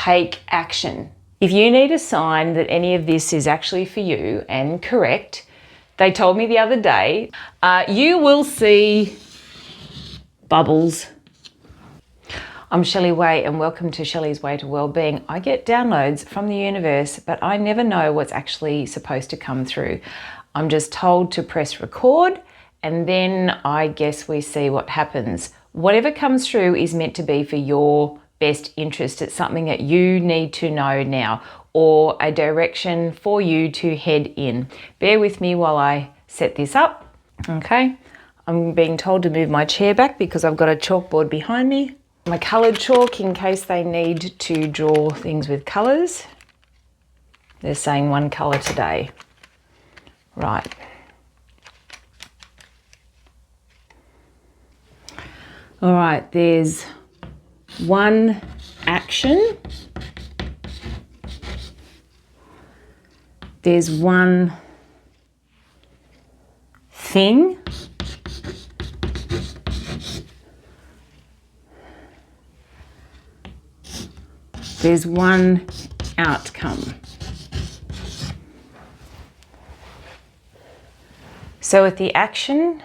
take action. If you need a sign that any of this is actually for you and correct, they told me the other day, you will see bubbles. I'm Shelley Way and welcome to Shelley's Way to Wellbeing. I get downloads from the universe, but I never know what's actually supposed to come through. I'm just told to press record and then I guess we see what happens. Whatever comes through is meant to be for your best interest. It's something that you need to know now or a direction for you to head in. Bear with me while I set this up. Okay, I'm being told to move my chair back because I've got a chalkboard behind me. My coloured chalk in case they need to draw things with colours. They're saying one colour today. Right. All right, there's one action. There's one thing. There's one outcome. So with the action,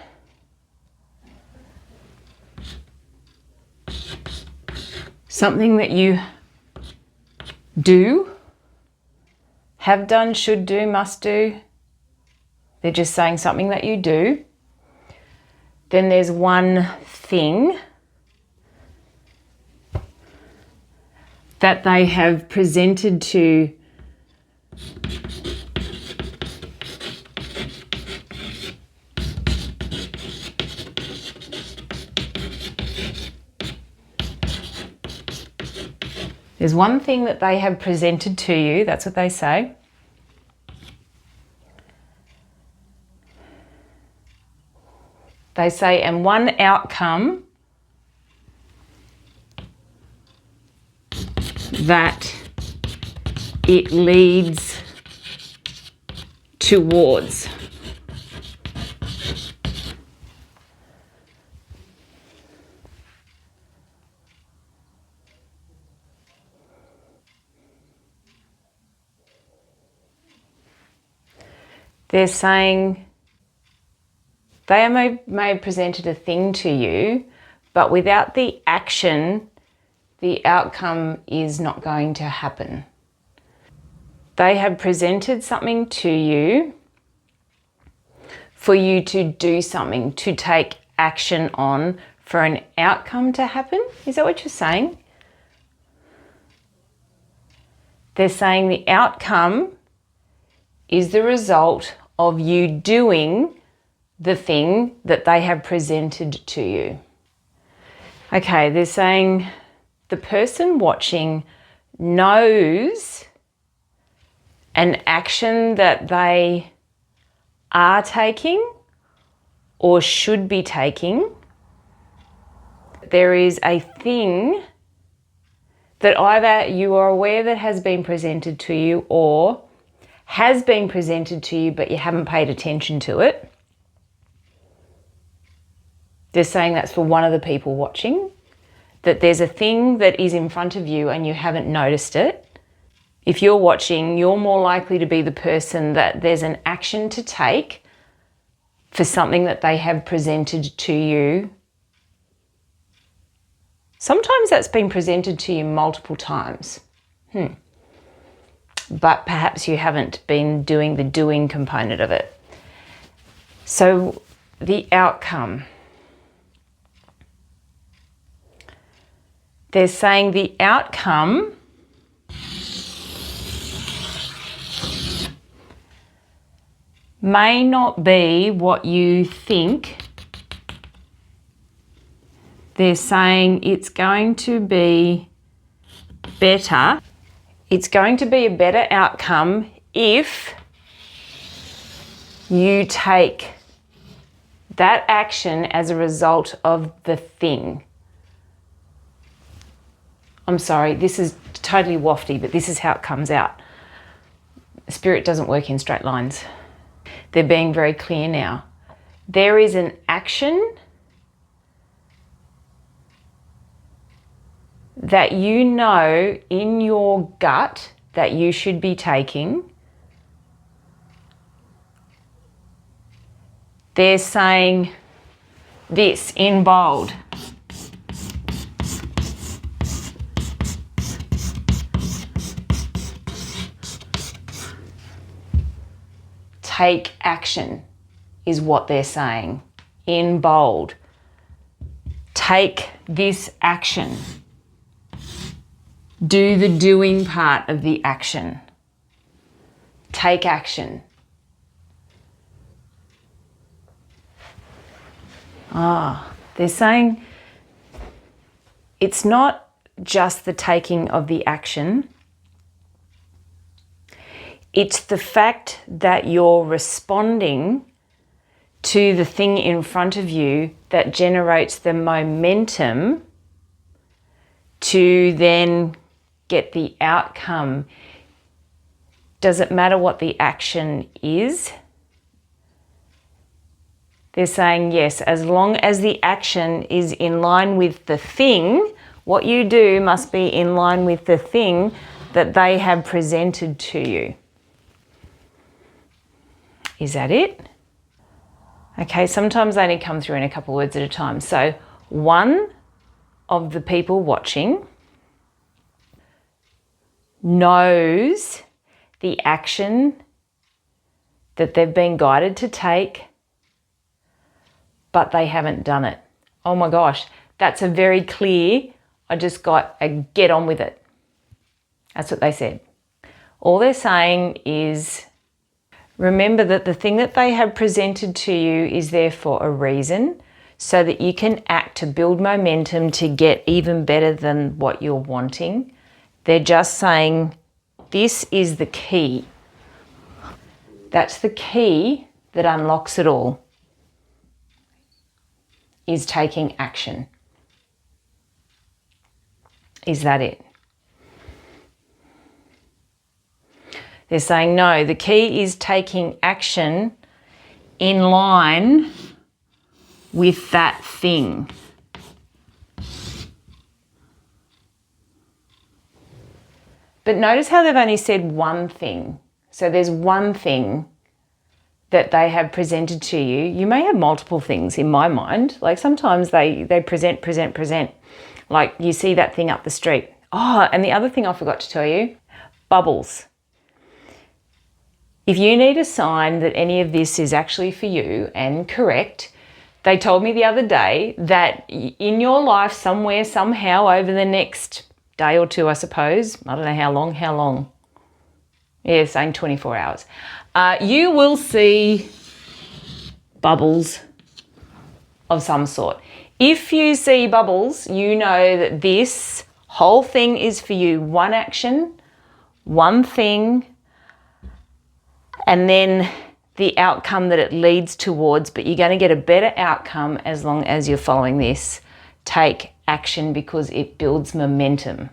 something that you do, have done, should do, must do. They're just saying something that you do. Then there's one thing that they have presented to There's one thing that they have presented to you, that's what they say. They say, and one outcome that it leads towards. They're saying they may have presented a thing to you, but without the action, the outcome is not going to happen. They have presented something to you for you to do something, to take action on, for an outcome to happen. Is that what you're saying? They're saying the outcome is the result of you doing the thing that they have presented to you. Okay, they're saying the person watching knows an action that they are taking or should be taking. There is a thing that either you are aware that has been presented to you or has been presented to you but you haven't paid attention to it. They're saying that's for one of the people watching, that there's a thing that is in front of you and you haven't noticed it. If you're watching, you're more likely to be the person that there's an action to take for something that they have presented to you. Sometimes that's been presented to you multiple times. But perhaps you haven't been doing the doing component of it. So the outcome. They're saying the outcome may not be what you think. They're saying it's going to be better. It's going to be a better outcome if you take that action as a result of the thing. I'm sorry, this is totally wafty, but this is how it comes out. Spirit doesn't work in straight lines. They're being very clear now. There is an action that you know in your gut that you should be taking, they're saying this in bold. Take action is what they're saying in bold. Take this action. Do the doing part of the action. Take action. They're saying it's not just the taking of the action. It's the fact that you're responding to the thing in front of you that generates the momentum to then get the outcome. Does it matter what the action is? They're saying yes, as long as the action is in line with the thing, what you do must be in line with the thing that they have presented to you. Is that it? Okay, sometimes they only come through in a couple of words at a time. So one of the people watching knows the action that they've been guided to take, but they haven't done it. Oh my gosh, that's a very clear, I just got a get on with it. That's what they said. All they're saying is, remember that the thing that they have presented to you is there for a reason, so that you can act to build momentum to get even better than what you're wanting. They're just saying, this is the key. That's the key that unlocks it all, is taking action. Is that it? They're saying, no, the key is taking action in line with that thing. But notice how they've only said one thing. So there's one thing that they have presented to you. You may have multiple things in my mind. Like sometimes they present. Like you see that thing up the street. Oh, and the other thing I forgot to tell you, bubbles. If you need a sign that any of this is actually for you and correct, they told me the other day that in your life somewhere, somehow over the next day or two, I suppose, I don't know how long. Yeah, saying 24 hours. You will see bubbles of some sort. If you see bubbles, you know that this whole thing is for you. One action, one thing, and then the outcome that it leads towards, but you're going to get a better outcome as long as you're following this. Take action because it builds momentum.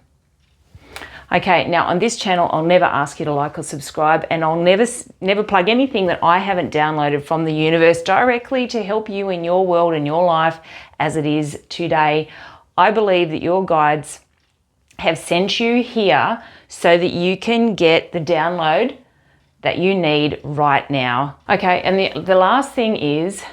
Okay, now on this channel, I'll never ask you to like or subscribe, and I'll never plug anything that I haven't downloaded from the universe directly to help you in your world and your life as it is today. I believe that your guides have sent you here so that you can get the download that you need right now. Okay, and the last thing is,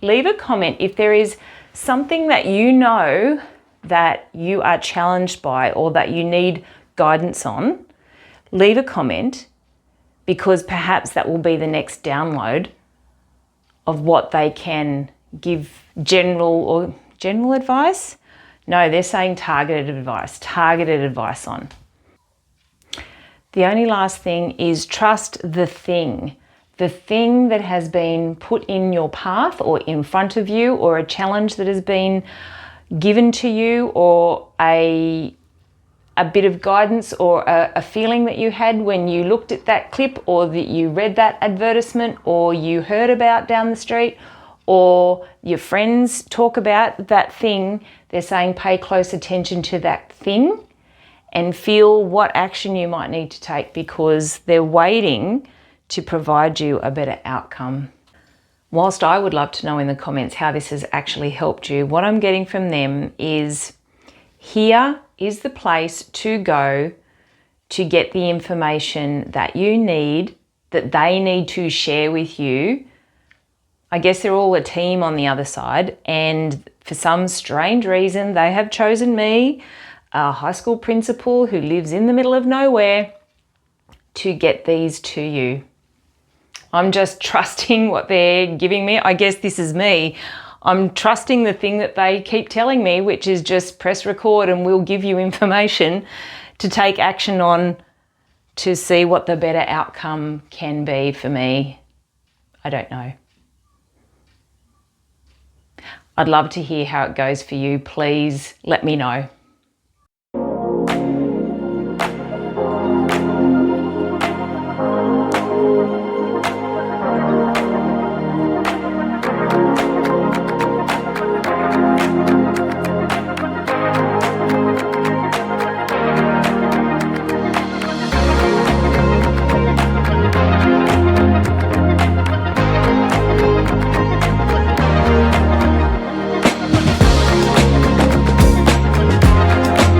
leave a comment if there is something that you know that you are challenged by or that you need guidance on. Leave a comment, because perhaps that will be the next download of what they can give general advice. No, they're saying targeted advice on. The only last thing is trust the thing that has been put in your path or in front of you, or a challenge that has been given to you, or a bit of guidance, or a feeling that you had when you looked at that clip, or that you read that advertisement, or you heard about down the street, or your friends talk about that thing. They're saying pay close attention to that thing and feel what action you might need to take, because they're waiting to provide you a better outcome. Whilst I would love to know in the comments how this has actually helped you, what I'm getting from them is, here is the place to go to get the information that you need, that they need to share with you. I guess they're all a team on the other side, and for some strange reason, they have chosen me, a high school principal who lives in the middle of nowhere, to get these to you. I'm just trusting what they're giving me. I guess this is me. I'm trusting the thing that they keep telling me, which is just press record and we'll give you information to take action on to see what the better outcome can be for me. I don't know. I'd love to hear how it goes for you. Please let me know.